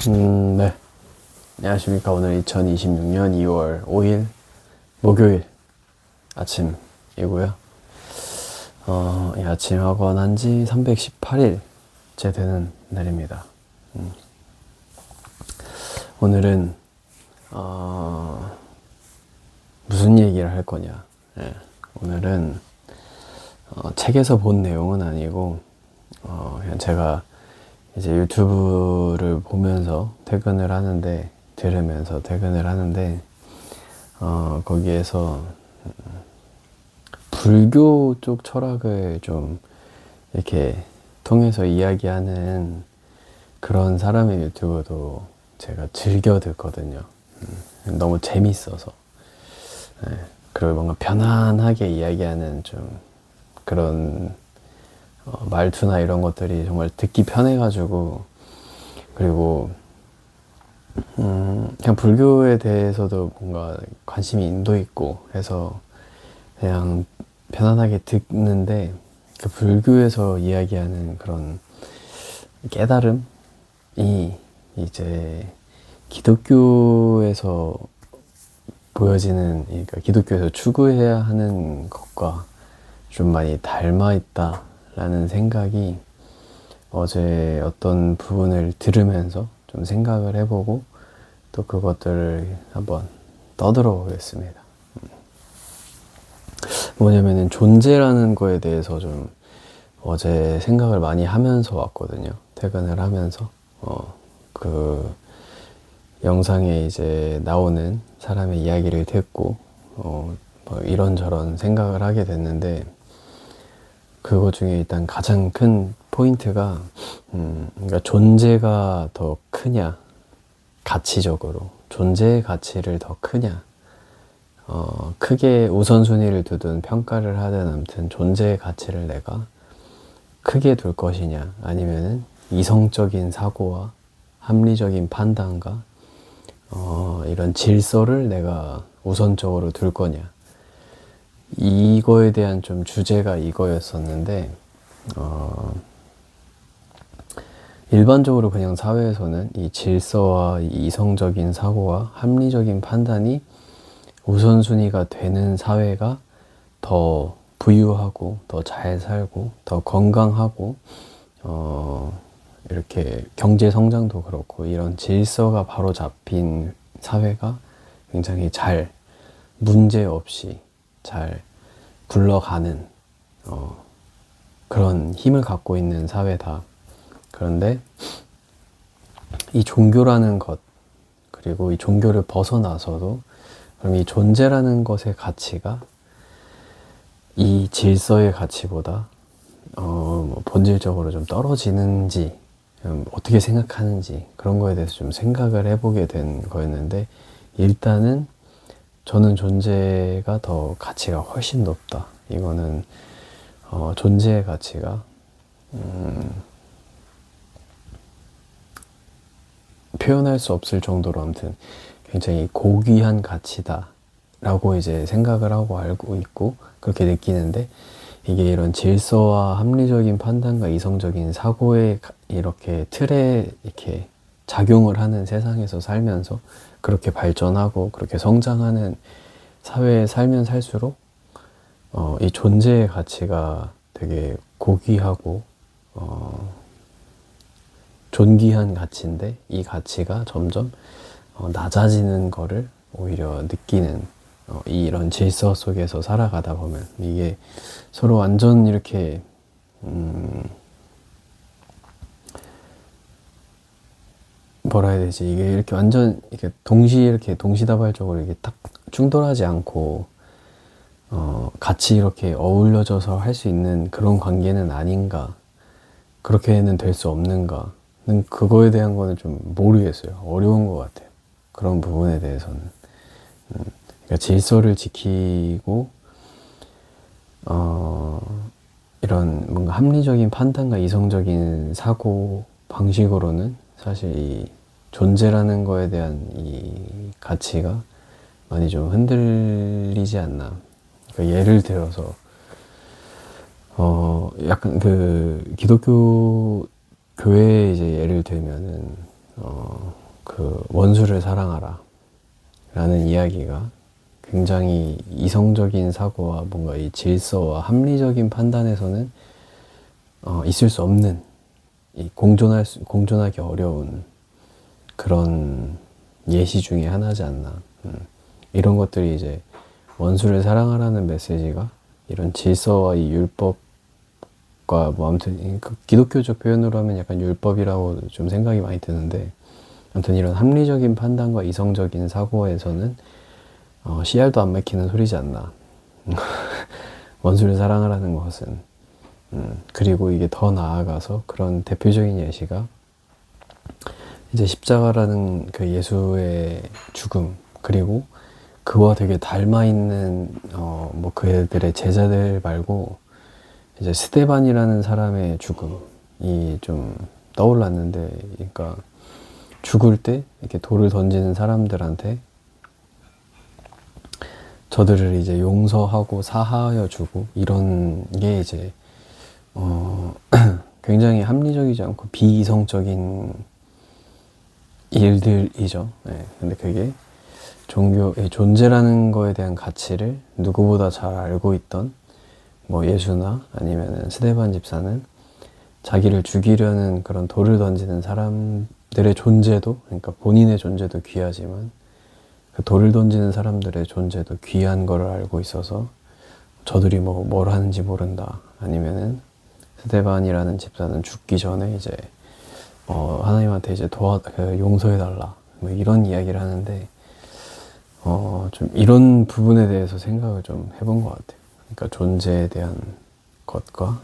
네. 안녕하십니까. 오늘 2026년 2월 5일 목요일 아침이고요. 이 아침 학원 한지 318일째 되는 날입니다. 오늘은 무슨 얘기를 할 거냐. 오늘은 책에서 본 내용은 아니고 그냥 제가 이제 유튜브를 보면서 들으면서 퇴근을 하는데, 거기에서, 불교 쪽 철학을 좀 이렇게 통해서 이야기하는 그런 사람의 유튜브도 제가 즐겨 듣거든요. 너무 재밌어서. 그리고 뭔가 편안하게 이야기하는 좀 그런 말투나 이런 것들이 정말 듣기 편해가지고, 그리고 그냥 불교에 대해서도 뭔가 관심이 인도 있고 해서 그냥 편안하게 듣는데, 그 불교에서 이야기하는 그런 깨달음이 이제 기독교에서 보여지는, 그러니까 기독교에서 추구해야 하는 것과 좀 많이 닮아 있다라는 생각이 어제 어떤 부분을 들으면서 좀 생각을 해보고 또 그것들을 한번 떠들어 보겠습니다. 뭐냐면은 존재라는 거에 대해서 좀 어제 생각을 많이 하면서 왔거든요. 퇴근을 하면서 그 영상에 이제 나오는 사람의 이야기를 듣고 뭐 이런저런 생각을 하게 됐는데, 그거 중에 일단 가장 큰 포인트가 그러니까 존재가 더 크냐, 가치적으로 존재의 가치를 더 크냐, 크게 우선순위를 두든 평가를 하든 아무튼 존재의 가치를 내가 크게 둘 것이냐, 아니면은 이성적인 사고와 합리적인 판단과 이런 질서를 내가 우선적으로 둘 거냐, 이거에 대한 좀 주제가 이거였었는데, 일반적으로 그냥 사회에서는 이 질서와 이 이성적인 사고와 합리적인 판단이 우선순위가 되는 사회가 더 부유하고 더 잘 살고 더 건강하고 이렇게 경제 성장도 그렇고 이런 질서가 바로 잡힌 사회가 굉장히 잘, 문제 없이 잘 굴러가는 그런 힘을 갖고 있는 사회다. 그런데 이 종교라는 것, 그리고 이 종교를 벗어나서도 그럼 이 존재라는 것의 가치가 이 질서의 가치보다 본질적으로 좀 떨어지는지, 어떻게 생각하는지 그런 거에 대해서 좀 생각을 해보게 된 거였는데, 일단은 저는 존재가 더 가치가 훨씬 높다. 이거는 존재의 가치가 표현할 수 없을 정도로 아무튼 굉장히 고귀한 가치다 라고 이제 생각을 하고 알고 있고 그렇게 느끼는데, 이게 이런 질서와 합리적인 판단과 이성적인 사고의 이렇게 틀에 이렇게 작용을 하는 세상에서 살면서 그렇게 발전하고 그렇게 성장하는 사회에 살면 살수록 이 존재의 가치가 되게 고귀하고 존귀한 가치인데, 이 가치가 점점 낮아지는 거를 오히려 느끼는, 이런 질서 속에서 살아가다 보면 이게 서로 완전 이렇게 뭐라 해야 되지, 이게 이렇게 완전 이렇게 이렇게 동시다발적으로 이게 딱 충돌하지 않고 같이 이렇게 어울려져서 할 수 있는 그런 관계는 아닌가, 그렇게는 될 수 없는가, 그거에 대한 거는 좀 모르겠어요. 어려운 것 같아요. 그런 부분에 대해서는. 그러니까 질서를 지키고 이런 뭔가 합리적인 판단과 이성적인 사고 방식으로는 사실 이 존재라는 거에 대한 이 가치가 많이 좀 흔들리지 않나. 그러니까 예를 들어서 약간 그 기독교 교회 이제 예를 들면은 그 원수를 사랑하라 라는 이야기가 굉장히 이성적인 사고와 뭔가 이 질서와 합리적인 판단에서는 있을 수 없는, 공존하기 어려운 그런 예시 중에 하나지 않나. 이런 것들이 이제 원수를 사랑하라는 메시지가 이런 질서와 이 율법과 뭐 아무튼 그 기독교적 표현으로 하면 약간 율법이라고 좀 생각이 많이 드는데, 아무튼 이런 합리적인 판단과 이성적인 사고에서는 씨알도 안 맥히는 소리지 않나. 원수를 사랑하라는 것은. 그리고 이게 더 나아가서 그런 대표적인 예시가 이제 십자가라는 그 예수의 죽음, 그리고 그와 되게 닮아 있는 뭐 그들의 제자들 말고 이제 스데반이라는 사람의 죽음이 좀 떠올랐는데, 그러니까 죽을 때 이렇게 돌을 던지는 사람들한테 저들을 이제 용서하고 사하여 주고, 이런 게 이제 굉장히 합리적이지 않고 비이성적인 일들이죠. 네. 근데 그게 종교의 존재라는 거에 대한 가치를 누구보다 잘 알고 있던 뭐 예수나 아니면은 스데반 집사는 자기를 죽이려는 그런 돌을 던지는 사람들의 존재도, 그러니까 본인의 존재도 귀하지만 그 돌을 던지는 사람들의 존재도 귀한 거를 알고 있어서 저들이 뭐 뭘 하는지 모른다, 아니면은 스데반이라는 집사는 죽기 전에 이제 하나님한테 이제 용서해달라, 뭐 이런 이야기를 하는데, 좀 이런 부분에 대해서 생각을 좀 해본 것 같아요. 그러니까 존재에 대한 것과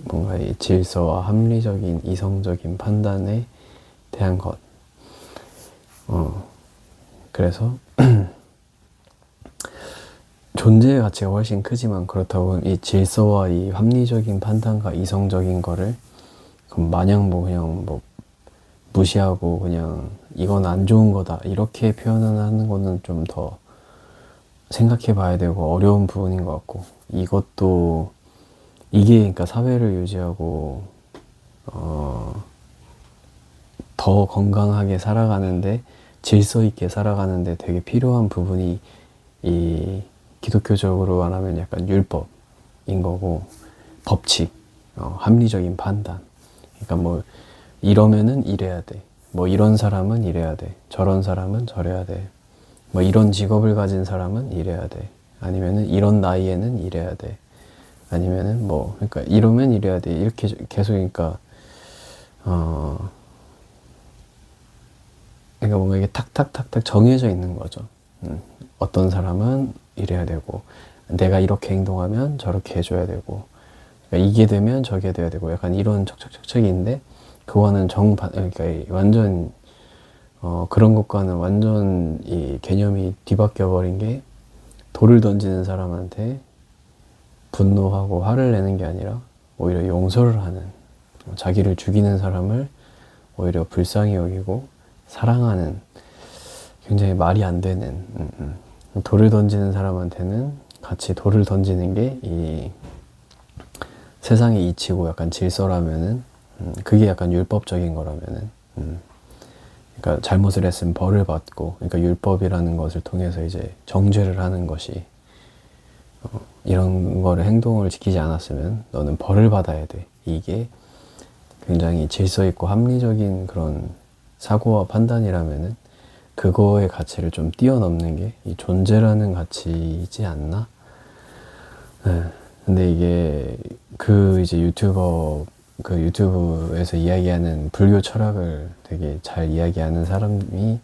뭔가 이 질서와 합리적인 이성적인 판단에 대한 것. 그래서 존재의 가치가 훨씬 크지만, 그렇다고 이 질서와 이 합리적인 판단과 이성적인 거를 그럼 마냥 뭐 그냥 뭐 무시하고 그냥 이건 안 좋은 거다 이렇게 표현을 하는 거는 좀 더 생각해 봐야 되고 어려운 부분인 것 같고, 이것도 이게 그러니까 사회를 유지하고 더 건강하게 살아가는데, 질서 있게 살아가는데 되게 필요한 부분이 이 기독교적으로 말하면 약간 율법인 거고, 법칙, 합리적인 판단. 그러니까 뭐 이러면은 이래야 돼, 뭐 이런 사람은 이래야 돼, 저런 사람은 저래야 돼, 뭐 이런 직업을 가진 사람은 이래야 돼, 아니면은 이런 나이에는 이래야 돼, 아니면은 뭐 그러니까 이러면 이래야 돼, 이렇게 계속, 그러니까 그러니까 뭔가 이게 탁탁탁탁 정해져 있는 거죠. 어떤 사람은 이래야 되고, 내가 이렇게 행동하면 저렇게 해줘야 되고, 그러니까 이게 되면 저게 돼야 되고, 약간 이런 척척척척인데, 그거는 그러니까 완전 그런 것과는 완전 이 개념이 뒤바뀌어 버린 게, 돌을 던지는 사람한테 분노하고 화를 내는 게 아니라 오히려 용서를 하는, 자기를 죽이는 사람을 오히려 불쌍히 여기고 사랑하는, 굉장히 말이 안 되는, 돌을 던지는 사람한테는 같이 돌을 던지는 게 이 세상의 이치고 약간 질서라면은, 그게 약간 율법적인 거라면은, 그러니까 잘못을 했으면 벌을 받고, 그러니까 율법이라는 것을 통해서 이제 정죄를 하는 것이, 이런 거를 행동을 지키지 않았으면 너는 벌을 받아야 돼, 이게 굉장히 질서 있고 합리적인 그런 사고와 판단이라면은, 그거의 가치를 좀 뛰어넘는 게 이 존재라는 가치이지 않나? 네. 근데 이게 그 이제 유튜브에서 이야기하는 불교 철학을 되게 잘 이야기하는 사람이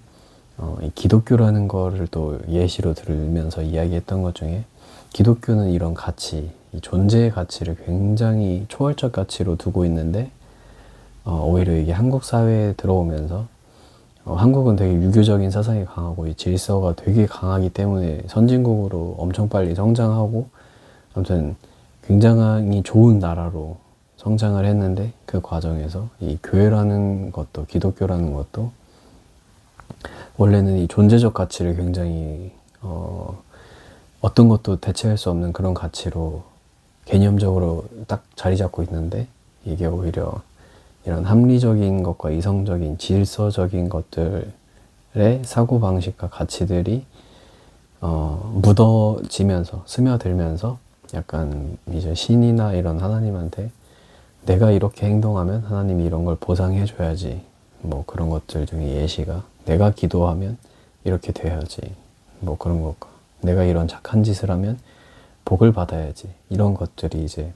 이 기독교라는 거를 또 예시로 들으면서 이야기했던 것 중에, 기독교는 이런 가치, 이 존재의 가치를 굉장히 초월적 가치로 두고 있는데, 오히려 이게 한국 사회에 들어오면서 한국은 되게 유교적인 사상이 강하고 이 질서가 되게 강하기 때문에 선진국으로 엄청 빨리 성장하고, 아무튼 굉장히 좋은 나라로 성장을 했는데, 그 과정에서 이 교회라는 것도, 기독교라는 것도 원래는 이 존재적 가치를 굉장히 어떤 것도 대체할 수 없는 그런 가치로 개념적으로 딱 자리 잡고 있는데, 이게 오히려 이런 합리적인 것과 이성적인 질서적인 것들의 사고방식과 가치들이 묻어지면서 스며들면서 약간 이제 신이나 이런 하나님한테 내가 이렇게 행동하면 하나님이 이런 걸 보상해 줘야지, 뭐 그런 것들 중에 예시가 내가 기도하면 이렇게 돼야지, 뭐 그런 것과 내가 이런 착한 짓을 하면 복을 받아야지, 이런 것들이 이제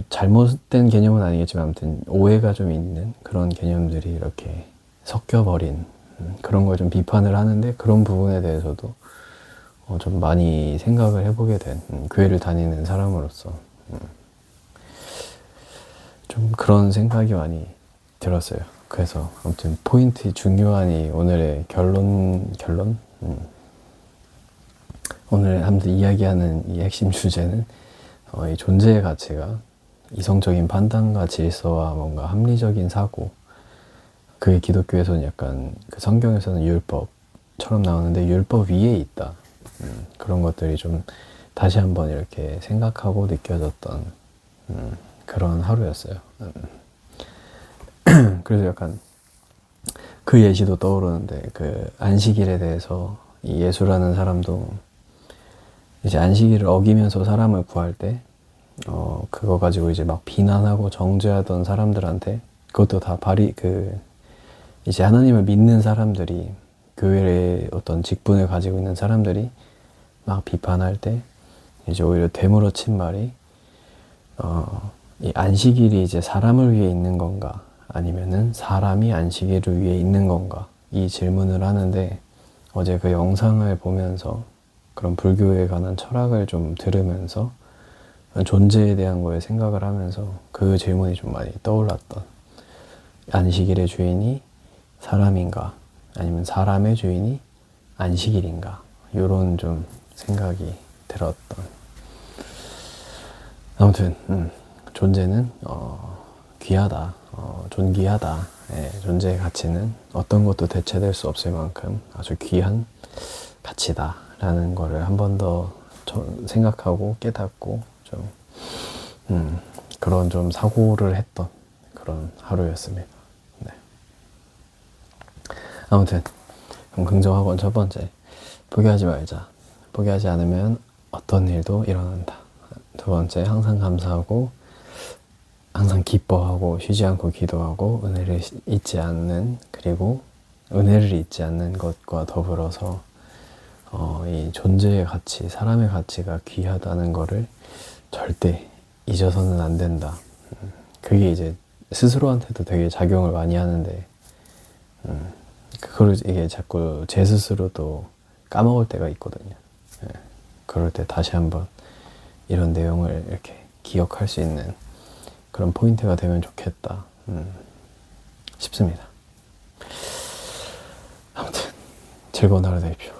잘못된 개념은 아니겠지만 아무튼 오해가 좀 있는 그런 개념들이 이렇게 섞여버린 그런 걸 좀 비판을 하는데, 그런 부분에 대해서도 좀 많이 생각을 해보게 된 교회를 다니는 사람으로서 좀 그런 생각이 많이 들었어요. 그래서 아무튼 포인트 중요한 이 오늘의 결론 오늘 아무튼 이야기하는 이 핵심 주제는 이 존재의 가치가 이성적인 판단과 질서와 뭔가 합리적인 사고, 그게 기독교에서는 약간 그 성경에서는 율법처럼 나오는데 율법 위에 있다. 그런 것들이 좀 다시 한번 이렇게 생각하고 느껴졌던 그런 하루였어요. 그래서 약간 그 예시도 떠오르는데, 그 안식일에 대해서 이 예수라는 사람도 이제 안식일을 어기면서 사람을 구할 때 그거 가지고 이제 막 비난하고 정죄하던 사람들한테, 그것도 다 이제 하나님을 믿는 사람들이, 교회의 어떤 직분을 가지고 있는 사람들이 막 비판할 때 이제 오히려 되물어친 말이 이 안식일이 이제 사람을 위해 있는 건가, 아니면은 사람이 안식일을 위해 있는 건가, 이 질문을 하는데, 어제 그 영상을 보면서 그런 불교에 관한 철학을 좀 들으면서 존재에 대한 거에 생각을 하면서 그 질문이 좀 많이 떠올랐던, 안식일의 주인이 사람인가 아니면 사람의 주인이 안식일인가, 이런 좀 생각이 들었던. 아무튼 존재는 귀하다, 존귀하다. 존재의 가치는 어떤 것도 대체될 수 없을 만큼 아주 귀한 가치다 라는 거를 한 번 더 생각하고 깨닫고 좀 그런 좀 사고를 했던 그런 하루였습니다. 네. 아무튼 그럼 긍정학원 첫 번째, 포기하지 말자. 포기하지 않으면 어떤 일도 일어난다. 두 번째, 항상 감사하고 항상 기뻐하고 쉬지 않고 기도하고 은혜를 잊지 않는, 그리고 은혜를 잊지 않는 것과 더불어서 이 존재의 가치, 사람의 가치가 귀하다는 거를 절대 잊어서는 안 된다. 그게 이제 스스로한테도 되게 작용을 많이 하는데, 그걸 이게 자꾸 제 스스로도 까먹을 때가 있거든요. 그럴 때 다시 한번 이런 내용을 이렇게 기억할 수 있는 그런 포인트가 되면 좋겠다 싶습니다. 아무튼 즐거운 하루 되십시오.